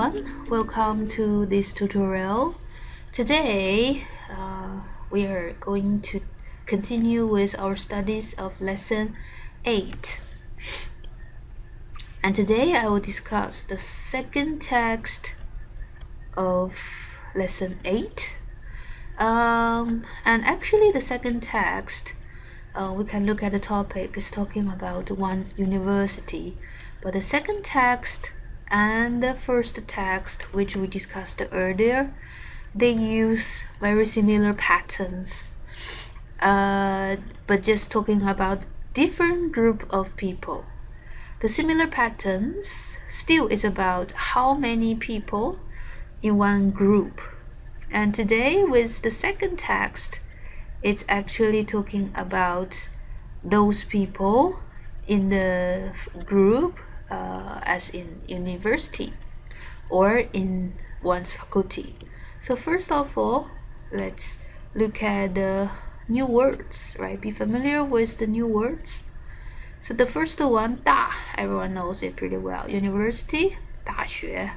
everyone, welcome to this tutorial. Today we are going to continue with our studies of lesson 8, and today I will discuss the second text of lesson 8, and actually the second text we can look at the topic is talking about one's university, but the second text and the first text, which we discussed earlier, they use very similar patterns, but just talking about different group of people. The similar patterns still is about how many people in one group, and today with the second text, it's actually talking about those people in the group, as in university or in one's faculty. So first of all, let's look at the new words, right? Be familiar with the new words. So the first one, 大, everyone knows it pretty well. University, 大学.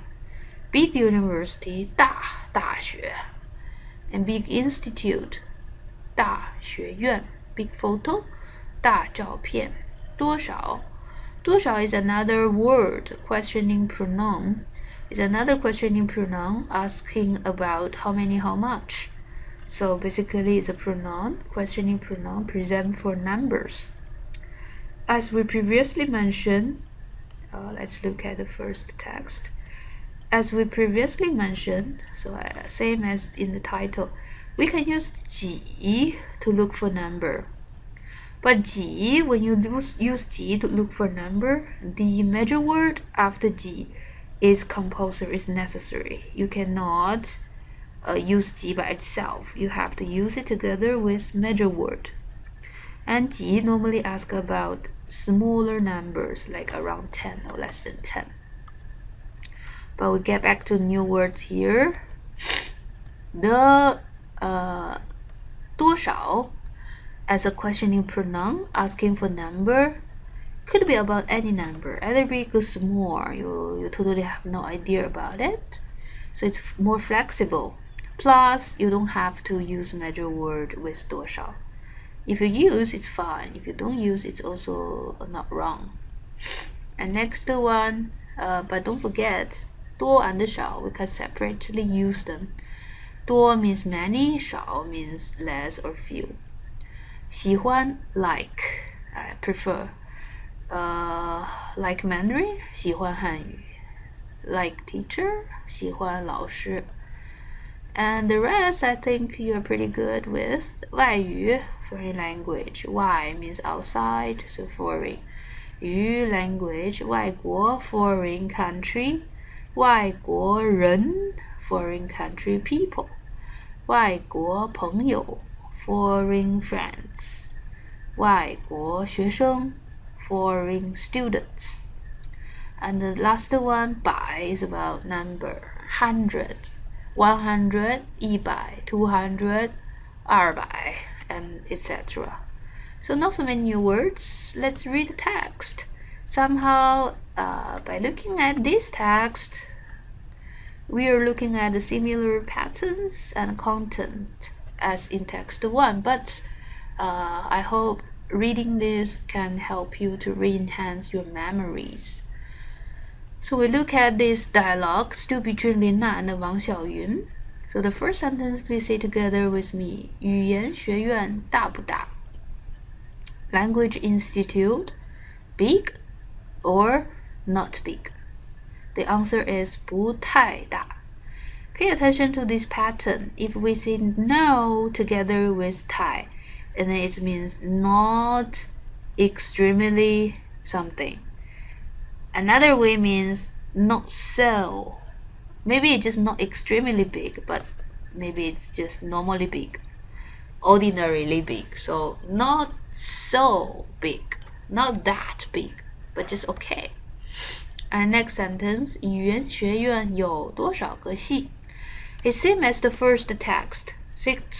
Big university, 大学. And big institute, 大学院. Big photo, 大照片. 多少is another word, questioning pronoun. Is another questioning pronoun asking about how many, how much. So basically it's a pronoun, questioning pronoun present for numbers. As we previously mentioned, let's look at the first text. As we previously mentioned, so same as in the title, we can use 几 to look for number. But 几, when you use 几 to look for number, the measure word after 几 is compulsory, is necessary. You cannot use 几 by itself. You have to use it together with measure word. And 几 normally ask about smaller numbers, like around 10 or less than 10. But we get back to new words here. The 多少 as a questioning pronoun asking for number could be about any number, either big or small. You totally have no idea about it, so it's more flexible. Plus, you don't have to use measure word with 多少. If you use, it's fine. If you don't use, it's also not wrong. And next one, but don't forget, 多 and 少, we can separately use them. 多 means many, 少 means less or few. 喜欢 like, I prefer. Like Mandarin, 喜欢汉语. Like teacher, 喜欢老师. And the rest, I think you're pretty good with. 外语, foreign language. 外 means outside, so foreign. 语 language, 外国 foreign country. 外国人 foreign country people. 外国朋友 foreign friends. 外国学生 foreign students. And the last one, 百 is about number, 100, 100, 100, 200, 200, and etc. So not so many new words. Let's read the text. Somehow, by looking at this text, we are looking at the similar patterns and content as in text 1, but I hope reading this can help you to re-enhance your memories. So we look at this dialogue still between Lina and Wang Xiaoyun. So the first sentence, please say together with me. 语言学院大不大? Language Institute, big or not big? The answer is 不太大. Pay attention to this pattern. If we say no together with 太, and it means not extremely something. Another way means not so. Maybe it's just not extremely big, but maybe it's just normally big, ordinarily big. So not so big, not that big, but just okay. And next sentence, 语言学院有多少个系? It's same as the first text.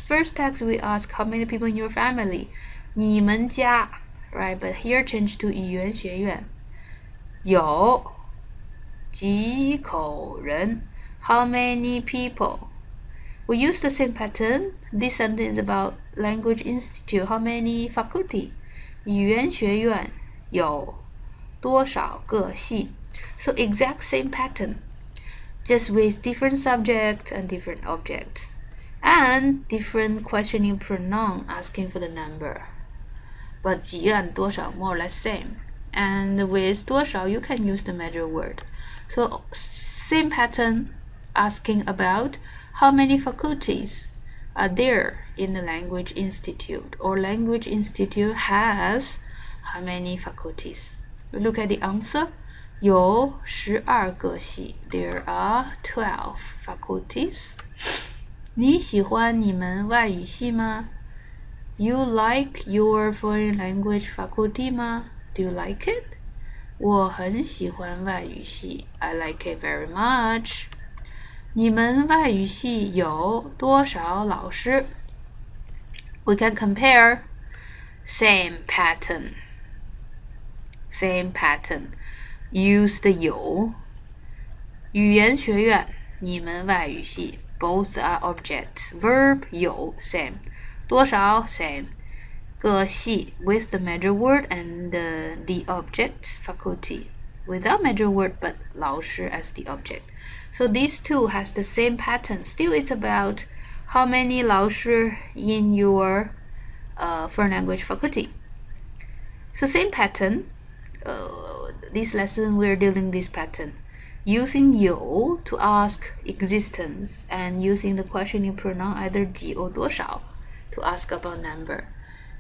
First text we ask how many people in your family. 你们家, right? But here change to 语言学院有几口人 how many people. We use the same pattern. This sentence is about Language Institute. How many faculty? 语言学院有多少个系? So exact same pattern, just with different subject and different objects, and different questioning pronoun asking for the number. But 几 and 多少 more or less same. And with 多少 you can use the measure word. So same pattern asking about how many faculties are there in the Language Institute, or Language Institute has how many faculties. We look at the answer. 有12个系 There are 12 faculties. 你喜欢你们外语系吗? You like your foreign language faculty 吗? Do you like it? 我很喜欢外语系 I like it very much. 你们外语系有多少老师? We can compare. Same pattern. Use the 有语言学院你们外语系 Both are objects. Verb 有 same. 多少 same. 个系 with the measure word and the object faculty. Without measure word but 老师 as the object. So these two has the same pattern. Still it's about how many 老师 in your foreign language faculty. So same pattern. This lesson we're dealing this pattern. Using 有 to ask existence and using the questioning pronoun either 几 or 多少 to ask about number.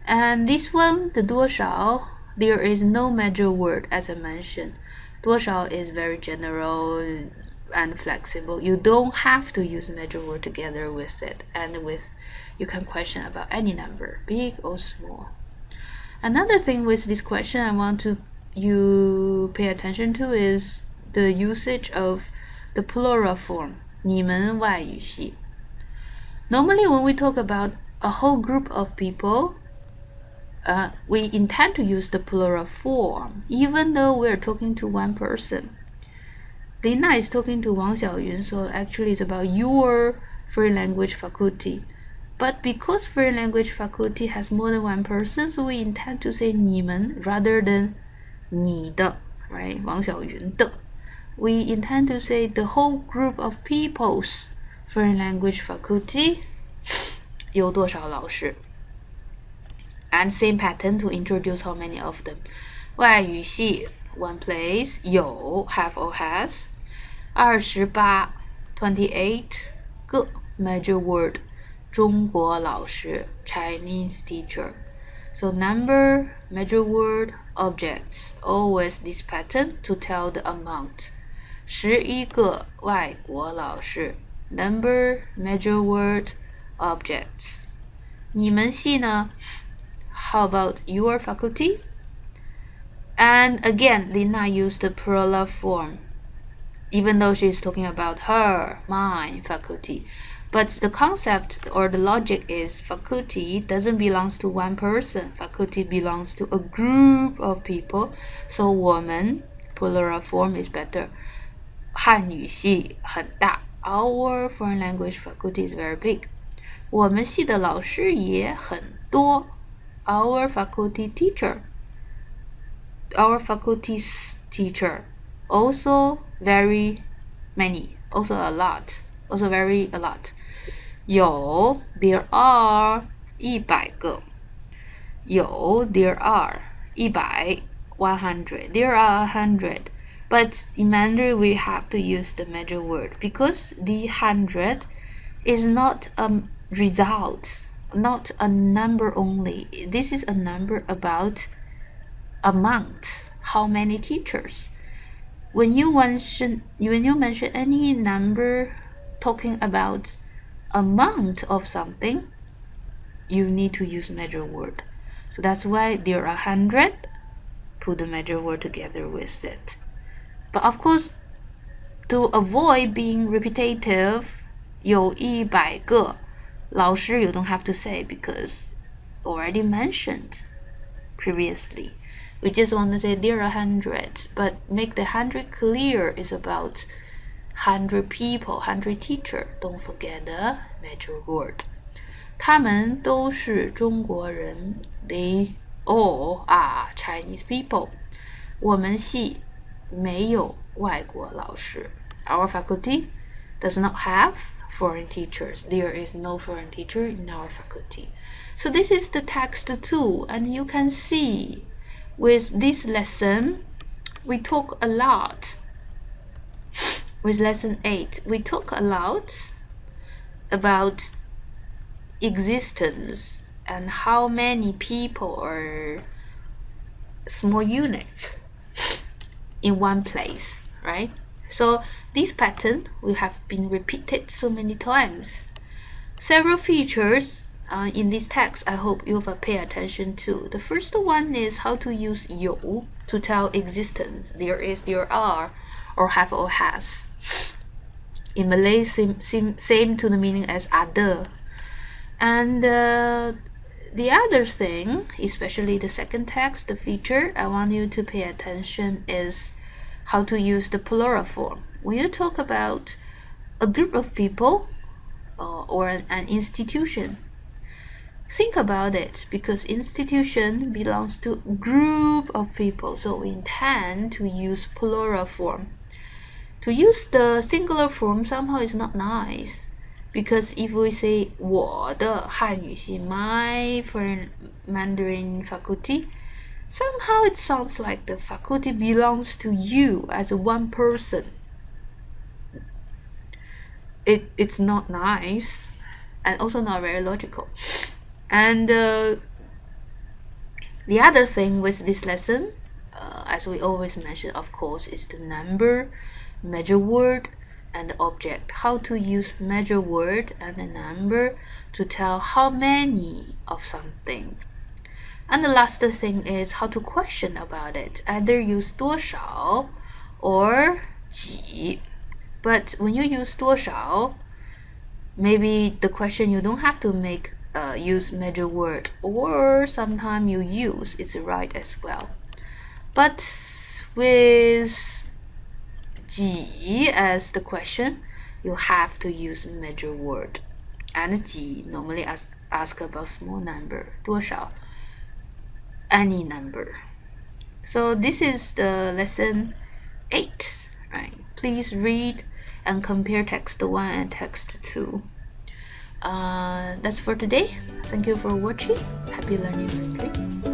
And this one, the 多少, there is no measure word as I mentioned. 多少 is very general and flexible. You don't have to use measure word together with it, and with you can question about any number, big or small. Another thing with this question I want you pay attention to is the usage of the plural form 你们外语系. Normally when we talk about a whole group of people, we intend to use the plural form, even though we're talking to one person. Lina is talking to Wang Xiaoyun, so actually it's about your foreign language faculty. But because foreign language faculty has more than one person, so we intend to say 你们 rather than 你的, right? 王小云的. We intend to say the whole group of people's foreign language faculty 有多少老师. And same pattern to introduce how many of them. 外语系 one place 有 have or has 28 个 measure word 中国老师 Chinese teacher. So number, measure word, objects, always this pattern to tell the amount. 11个外国老师 number, measure word, objects. 你们系呢? How about your faculty? And again, Lina used the plural form, even though she's talking about her, my faculty. But the concept or the logic is faculty doesn't belong to one person. Faculty belongs to a group of people. So 我们 plural form is better. 汉语系很大. Our foreign language faculty is very big. 我们系的老师也很多. Our faculty's teacher also very many, also a lot, also very a lot. 有 there are 100个. 有 there are 100 100 there are 100. But in Mandarin we have to use the measure word because the 100 is not a result, not a number only. This is a number about amount, how many teachers. When you mention any number talking about amount of something, you need to use measure word. So that's why there are 100, put the measure word together with it. But of course, to avoid being repetitive, 有100个老师 you don't have to say because already mentioned previously. We just want to say there are 100, but make the 100 clear is about 100 people, 100 teacher. Don't forget the major word. 他们都是中国人 They all are Chinese people. 我们系没有外国老师 Our faculty does not have foreign teachers. There is no foreign teacher in our faculty. So this is the text 2, and you can see with this lesson we talk a lot. With lesson 8, we talk a lot about existence and how many people or small units in one place, right? So this pattern will have been repeated so many times. Several features in this text I hope you will pay attention to. The first one is how to use 有 to tell existence. There is, there are, or have or has. In Malay, same to the meaning as ada. And the other thing, especially the second text, the feature I want you to pay attention is how to use the plural form. When you talk about a group of people or an institution, think about it, because institution belongs to a group of people, so we intend to use plural form. To use the singular form somehow is not nice, because if we say 我的汉语系 my foreign Mandarin faculty, somehow it sounds like the faculty belongs to you as one person. It's not nice and also not very logical. And the other thing with this lesson, as we always mention, of course, is the number, measure word, and the object. How to use measure word and the number to tell how many of something. And the last thing is how to question about it. Either use 多少 or 几. But when you use 多少, maybe the question you don't have to make use measure word, or sometimes you use it's right as well. But with 几 as the question, you have to use measure word. And 几 normally ask about small number, 多少, any number. So this is the lesson 8, right? Please read and compare text 1 and text 2. That's for today. Thank you for watching. Happy learning, Mandarin.